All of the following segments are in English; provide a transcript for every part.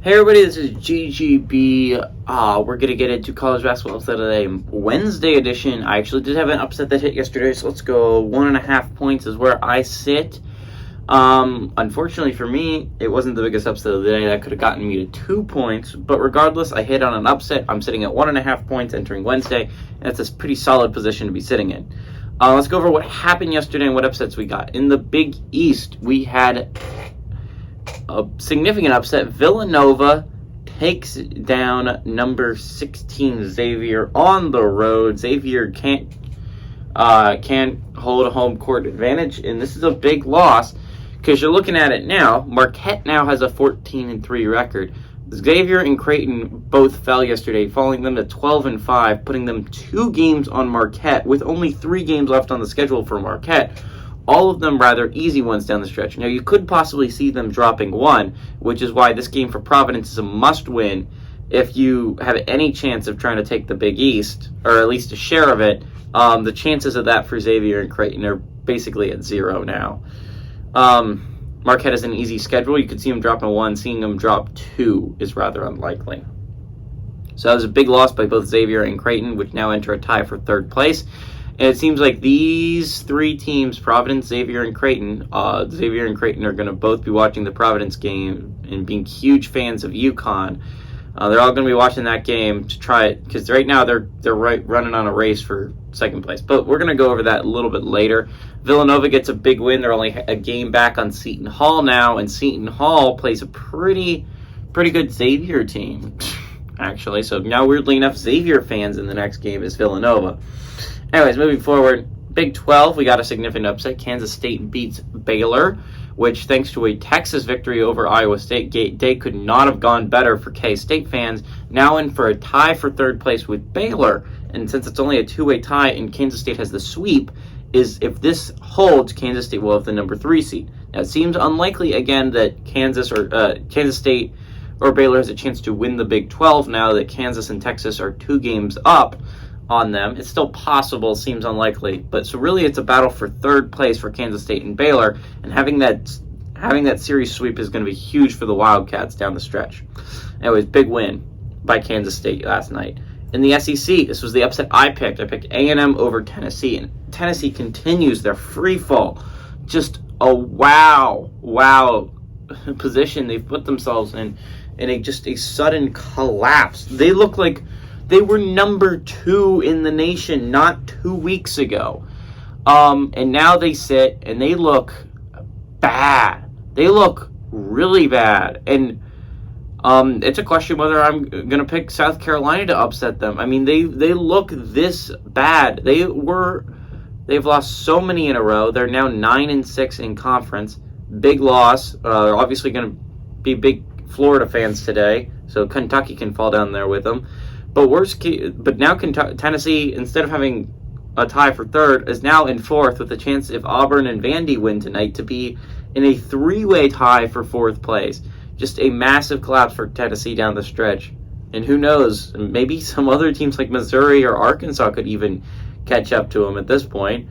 Hey everybody, this is GGB. We're going to get into college basketball upset of the day, Wednesday edition. I actually did have an upset that hit yesterday, so let's go 1.5 points is where I sit. Unfortunately for me, it wasn't the biggest upset of the day. That could have gotten me to 2 points, but regardless, I hit on an upset. I'm sitting at 1.5 points entering Wednesday, and that's a pretty solid position to be sitting in. Let's go over what happened yesterday and what upsets we got. In the Big East, we had a significant upset. Villanova takes down number 16 Xavier on the road. Xavier can't hold a home court advantage, and this is a big loss because you're looking at it now. Marquette now has a 14-3 record. Xavier and Creighton both fell yesterday, falling them to 12-5, putting them 2 games on Marquette with only 3 games left on the schedule for Marquette. All of them rather easy ones down the stretch. Now, you could possibly see them dropping one, which is why this game for Providence is a must-win if you have any chance of trying to take the Big East, or at least a share of it. The chances of that for Xavier and Creighton are basically at 0 now. Marquette has an easy schedule. You could see them dropping 1. Seeing them drop 2 is rather unlikely. So that was a big loss by both Xavier and Creighton, which now enter a tie for 3rd place. And it seems like these 3 teams, Providence, Xavier, and Creighton, are going to both be watching the Providence game and being huge fans of UConn. They're all going to be watching that game to try it, because right now they're running on a race for 2nd place. But we're going to go over that a little bit later. Villanova gets a big win. They're only a game back on Seton Hall now, and Seton Hall plays a pretty good Xavier team, actually. So now, weirdly enough, Xavier fans in the next game is Villanova. Anyways, moving forward, Big 12, we got a significant upset. Kansas State beats Baylor, which, thanks to a Texas victory over Iowa State, day could not have gone better for K-State fans. Now in for a tie for 3rd place with Baylor, and since it's only a 2-way tie and Kansas State has the sweep, is if this holds, Kansas State will have the number 3 seed. Now, it seems unlikely, again, that Kansas State or Baylor has a chance to win the Big 12 now that Kansas and Texas are 2 games up on them. It's still possible, seems unlikely, but so really it's a battle for 3rd place for Kansas State and Baylor, and having that series sweep is going to be huge for the Wildcats down the stretch. Anyways, big win by Kansas State last night. In the SEC, this was the upset I picked. I picked A&M over Tennessee, and Tennessee continues their free fall. Just a wow position they've put themselves in a sudden collapse. They look like they were number 2 in the nation not 2 weeks ago. And now they sit and they look bad. They look really bad. And it's a question whether I'm going to pick South Carolina to upset them. I mean, they look this bad. They've lost so many in a row. They're now 9-6 in conference. Big loss. They're obviously going to be big Florida fans today, so Kentucky can fall down there with them. But now Tennessee, instead of having a tie for 3rd, is now in 4th with a chance, if Auburn and Vandy win tonight, to be in a 3-way tie for 4th place. Just a massive collapse for Tennessee down the stretch. And who knows, maybe some other teams like Missouri or Arkansas could even catch up to them at this point.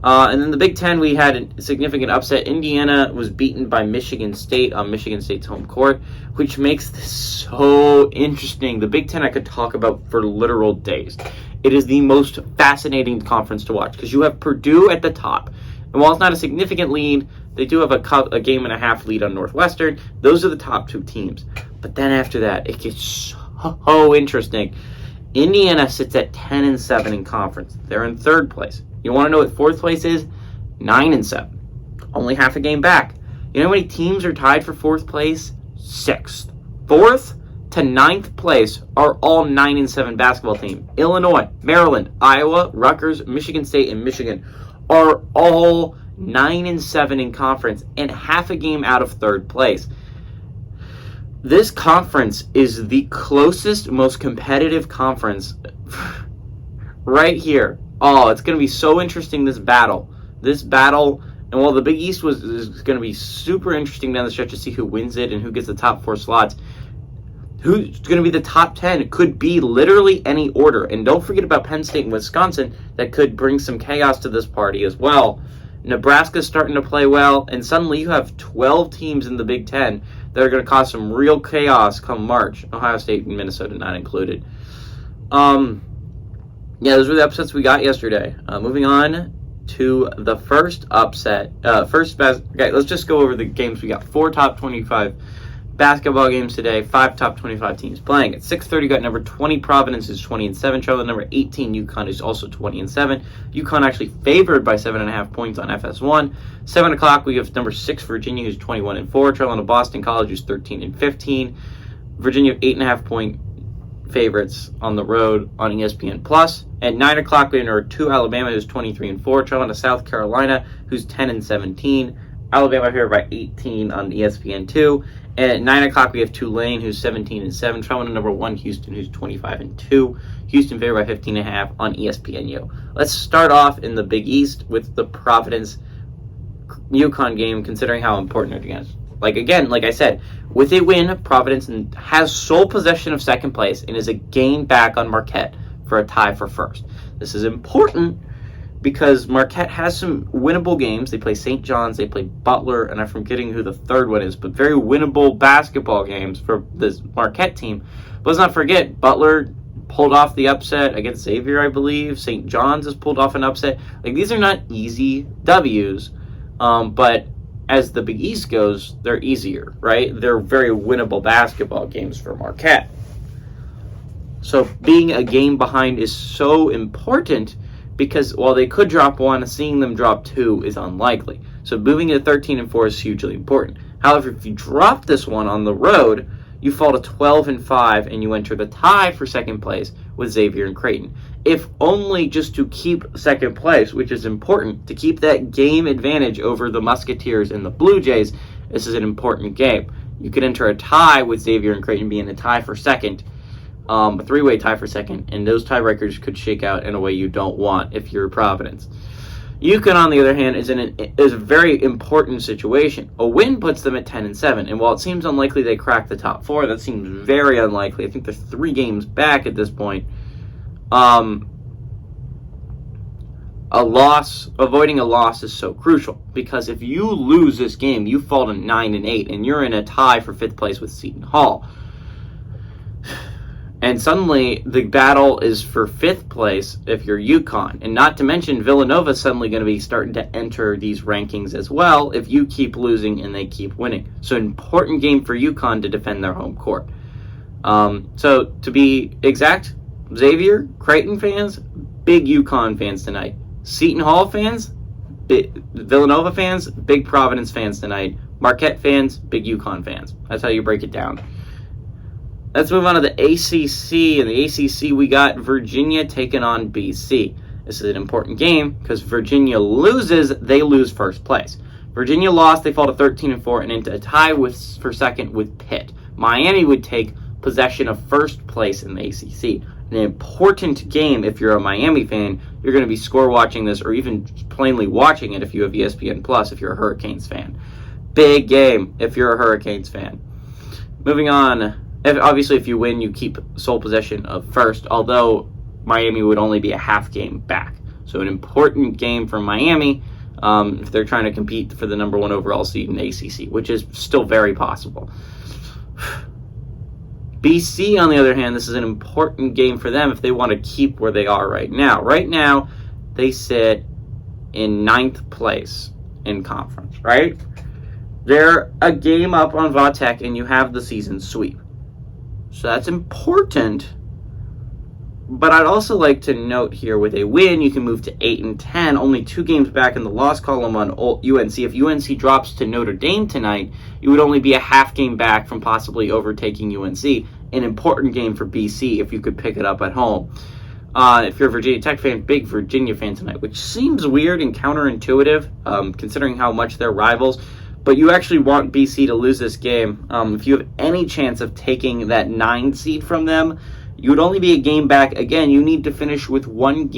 And then the Big Ten, we had a significant upset. Indiana was beaten by Michigan State on Michigan State's home court, which makes this so interesting. The Big Ten I could talk about for literal days. It is the most fascinating conference to watch because you have Purdue at the top. And while it's not a significant lead, they do have a game and a half lead on Northwestern. Those are the top 2 teams. But then after that, it gets so interesting. Indiana sits at 10-7 in conference. They're in 3rd place. You want to know what 4th place is? 9-7. Only half a game back. You know how many teams are tied for 4th place? 6th. 4th to 9th place are all 9-7 basketball teams. Illinois, Maryland, Iowa, Rutgers, Michigan State, and Michigan are all 9-7 in conference and half a game out of 3rd place. This conference is the closest, most competitive conference right here. Oh, it's going to be so interesting, this battle. And while the Big East is going to be super interesting down the stretch to see who wins it and who gets the top 4 slots, who's going to be the top 10? It could be literally any order. And don't forget about Penn State and Wisconsin that could bring some chaos to this party as well. Nebraska's starting to play well, and suddenly you have 12 teams in the Big Ten that are going to cause some real chaos come March. Ohio State and Minnesota not included. Yeah, those were the upsets we got yesterday. Moving on to the first upset. Okay, let's just go over the games we got. 4 top 25 basketball games today. 5 top 25 teams playing. At 6:30, got number 20 Providence is 20-7. Charlotte number 18 UConn is also 20-7. UConn actually favored by 7.5 points on FS1. 7 o'clock, we have number 6 Virginia, who's 21-4. Carolina Boston College, who's 13-15. Virginia 8.5 point favorites on the road on ESPN Plus. At 9 o'clock, we have number 2 Alabama, who's 23-4. Carolina South Carolina, who's 10-17. Alabama here by 18 on ESPN2. And at 9 o'clock, we have Tulane, who's 17-7. Carolina number 1 Houston, who's 25-2. Houston favored by 15.5 on ESPNU. Let's start off in the Big East with the Providence UConn game, considering how important it is. Like I said, with a win, Providence has sole possession of second place and is a game back on Marquette for a tie for first. This is important because Marquette has some winnable games. They play St. John's, they play Butler, and I'm forgetting who the third one is, but very winnable basketball games for this Marquette team. But let's not forget, Butler pulled off the upset against Xavier, I believe. St. John's has pulled off an upset. Like, these are not easy W's, but as the Big East goes, they're easier, right? They're very winnable basketball games for Marquette. So being a game behind is so important because while they could drop 1, seeing them drop 2 is unlikely. So moving to 13-4 is hugely important. However, if you drop this one on the road, you fall to 12-5 and you enter the tie for second place with Xavier and Creighton. If only just to keep second place, which is important, to keep that game advantage over the Musketeers and the Blue Jays, this is an important game. You could enter a tie with Xavier and Creighton being a tie for second, a 3-way tie for second, and those tiebreakers could shake out in a way you don't want if you're Providence. UConn, on the other hand, is a very important situation. A win puts them at 10-7, and while it seems unlikely they crack the top 4, that seems very unlikely. I think they're 3 games back at this point. Avoiding a loss is so crucial because if you lose this game, you fall to 9-8, and you're in a tie for 5th place with Seton Hall. And suddenly, the battle is for 5th place if you're UConn. And not to mention, Villanova's suddenly going to be starting to enter these rankings as well if you keep losing and they keep winning. So, an important game for UConn to defend their home court. So, to be exact, Xavier, Creighton fans, big UConn fans tonight. Seton Hall fans, Villanova fans, big Providence fans tonight. Marquette fans, big UConn fans. That's how you break it down. Let's move on to the ACC. In the ACC, we got Virginia taking on BC. This is an important game because Virginia loses, they lose first place. Virginia lost, they fall to 13-4 and into a tie for second with Pitt. Miami would take possession of first place in the ACC. An important game if you're a Miami fan. You're going to be score watching this or even plainly watching it if you have ESPN Plus if you're a Hurricanes fan. Big game if you're a Hurricanes fan. Moving on. Obviously, if you win, you keep sole possession of first, although Miami would only be a half game back. So an important game for Miami if they're trying to compete for the number 1 overall seed in the ACC, which is still very possible. BC, on the other hand, this is an important game for them if they want to keep where they are right now. Right now, they sit in 9th place in conference, right? They're a game up on Vatek, and you have the season sweep. So that's important. But I'd also like to note here, with a win, you can move to 8-10, only 2 games back in the loss column on UNC. If UNC drops to Notre Dame tonight, you would only be a half game back from possibly overtaking UNC. An important game for BC if you could pick it up at home. If you're a Virginia Tech fan, big Virginia fan tonight, which seems weird and counterintuitive, considering how much they're rivals. But you actually want BC to lose this game. If you have any chance of taking that 9 seed from them, you would only be a game back. Again, you need to finish with one.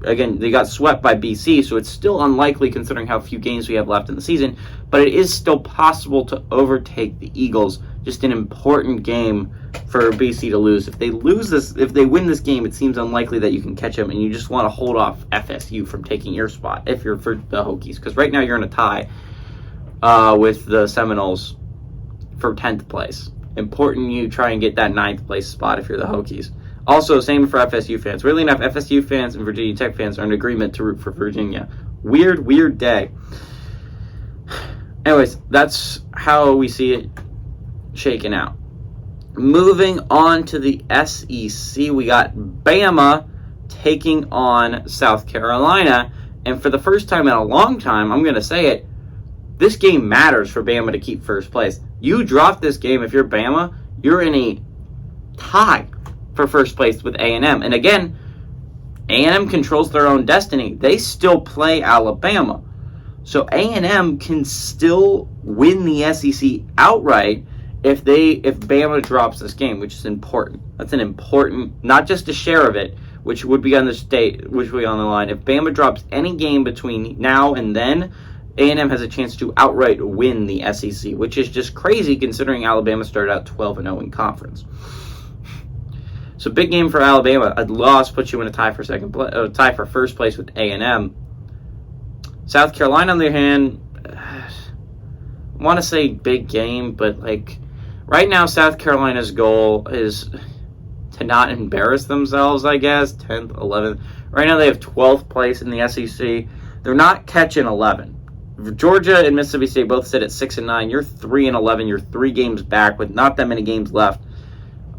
Again, they got swept by BC, so it's still unlikely considering how few games we have left in the season. But it is still possible to overtake the Eagles. Just an important game for BC to lose. If they win this game, it seems unlikely that you can catch them, and you just want to hold off FSU from taking your spot if you're for the Hokies. Because right now you're in a tie with the Seminoles for 10th place. Important you try and get that 9th place spot if you're the Hokies. Also, same for FSU fans. Weirdly enough, FSU fans and Virginia Tech fans are in agreement to root for Virginia. Weird day. Anyways, that's how we see it shaking out. Moving on to the SEC, we got Bama taking on South Carolina. And for the first time in a long time, I'm going to say it, this game matters for Bama to keep first place. You drop this game, if you're Bama, you're in a tie for first place with A&M. And again, A&M controls their own destiny. They still play Alabama. So A&M can still win the SEC outright if Bama drops this game, which is important. That's an important, not just a share of it, which would be on the line. If Bama drops any game between now and then, A&M has a chance to outright win the SEC, which is just crazy considering Alabama started out 12-0 in conference. So big game for Alabama. A loss puts you in a tie for tie for first place with A&M. South Carolina, on the other hand, I want to say big game, but like right now, South Carolina's goal is to not embarrass themselves, I guess. 10th, 11th. Right now, they have 12th place in the SEC. They're not catching 11. Georgia and Mississippi State both sit at 6 and 9. You're 3 and 11. You're 3 games back with not that many games left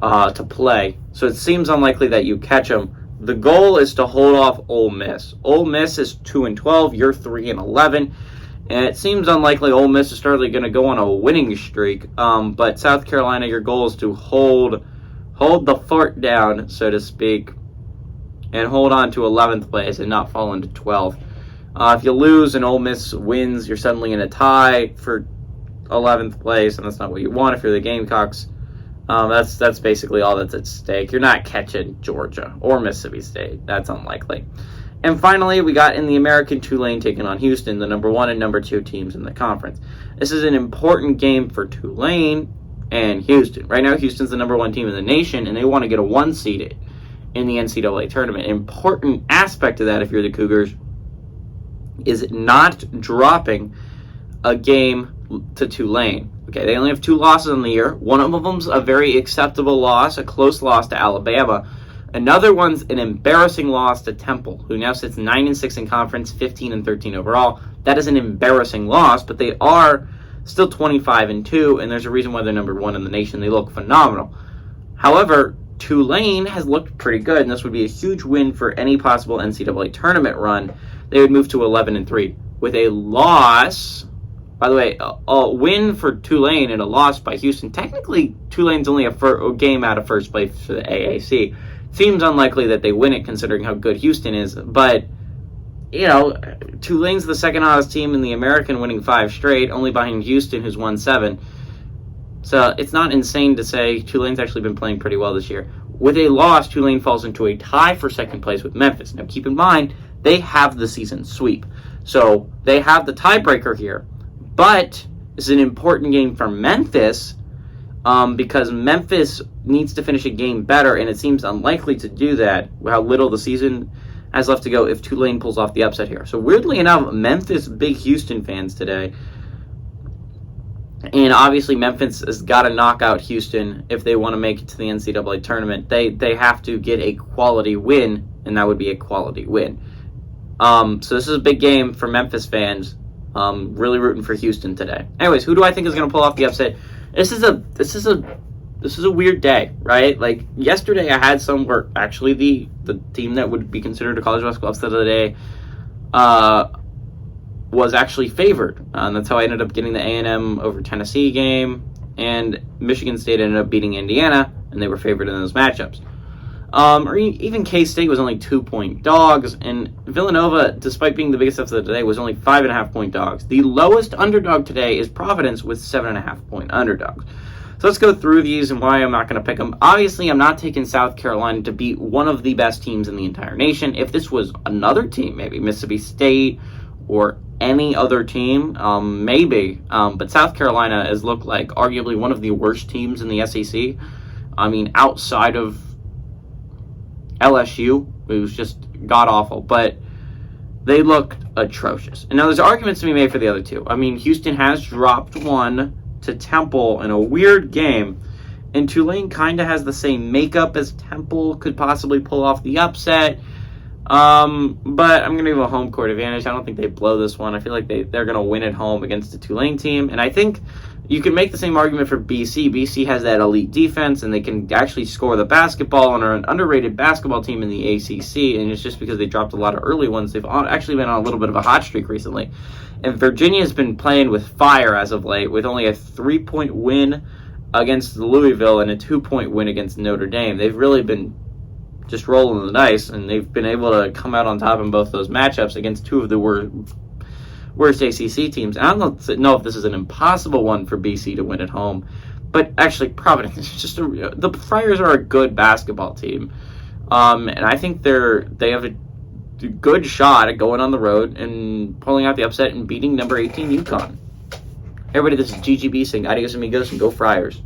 to play. So it seems unlikely that you catch them. The goal is to hold off Ole Miss. Ole Miss is 2 and 12. You're 3 and 11. And it seems unlikely Ole Miss is certainly going to go on a winning streak. But South Carolina, your goal is to hold the fort down, so to speak, and hold on to 11th place and not fall into 12th. If you lose and Ole Miss wins, you're suddenly in a tie for 11th place, and that's not what you want if you're the Gamecocks. That's basically all that's at stake. You're not catching Georgia or Mississippi State. That's unlikely. And finally, we got in the American Tulane taking on Houston, the number 1 and number 2 teams in the conference. This is an important game for Tulane and Houston. Right now, Houston's the number 1 team in the nation, and they want to get a 1 seeded in the NCAA tournament. An important aspect of that, if you're the Cougars, is not dropping a game to Tulane. Okay, they only have 2 losses in the year. One of them's a very acceptable loss, a close loss to Alabama. Another one's an embarrassing loss to Temple, who now sits 9 and 6 in conference, 15 and 13 overall. That is an embarrassing loss, but they are still 25 and 2, and there's a reason why they're number 1 in the nation. They look phenomenal. However, Tulane has looked pretty good, and this would be a huge win for any possible NCAA tournament run. They would move to 11 and 3 with a loss. By the way, a win for Tulane and a loss by Houston. Technically, Tulane's only a game out of first place for the AAC. Seems unlikely that they win it considering how good Houston is. But, you know, Tulane's the second hottest team in the American, winning 5 straight, only behind Houston, who's won 7. So it's not insane to say Tulane's actually been playing pretty well this year. With a loss, Tulane falls into a tie for second place with Memphis. Now, keep in mind, they have the season sweep. So they have the tiebreaker here. But this is an important game for Memphis because Memphis needs to finish a game better, and it seems unlikely to do that with how little the season has left to go if Tulane pulls off the upset here. So weirdly enough, Memphis big Houston fans today. And obviously Memphis has got to knock out Houston if they want to make it to the NCAA tournament. They have to get a quality win, and that would be a quality win. So this is a big game for Memphis fans. Really rooting for Houston today. Anyways, who do I think is going to pull off the upset? This is a weird day, right? Like yesterday, I had some where actually the team that would be considered a college basketball upset of the day was actually favored, and that's how I ended up getting the A&M over Tennessee game, and Michigan State ended up beating Indiana, and they were favored in those matchups. Or even K-State was only 2-point dogs, and Villanova, despite being the biggest upset of the day, was only 5.5-point dogs. The lowest underdog today is Providence with 7.5-point underdogs. So let's go through these and why I'm not going to pick them. Obviously, I'm not taking South Carolina to beat one of the best teams in the entire nation. If this was another team, maybe Mississippi State or any other team, maybe. But South Carolina has looked like arguably one of the worst teams in the SEC. I mean, outside of LSU, it was just god-awful, but they looked atrocious. And now there's arguments to be made for the other two. I mean, Houston has dropped one to Temple in a weird game. And Tulane kind of has the same makeup as Temple, could possibly pull off the upset. But I'm going to give a home court advantage. I don't think they blow this one. I feel like they're going to win at home against the Tulane team. And I think you can make the same argument for BC. BC has that elite defense, and they can actually score the basketball and are an underrated basketball team in the ACC. And it's just because they dropped a lot of early ones. They've actually been on a little bit of a hot streak recently. And Virginia's been playing with fire as of late, with only a 3-point win against Louisville and a 2-point win against Notre Dame. They've really been just rolling the dice, and they've been able to come out on top in both those matchups against two of the worst ACC teams. And I don't know if this is an impossible one for BC to win at home, but actually Providence is just the Friars are a good basketball team, and I think they have a good shot at going on the road and pulling out the upset and beating number 18 UConn. Everybody, this is GGB saying adios amigos and go Friars.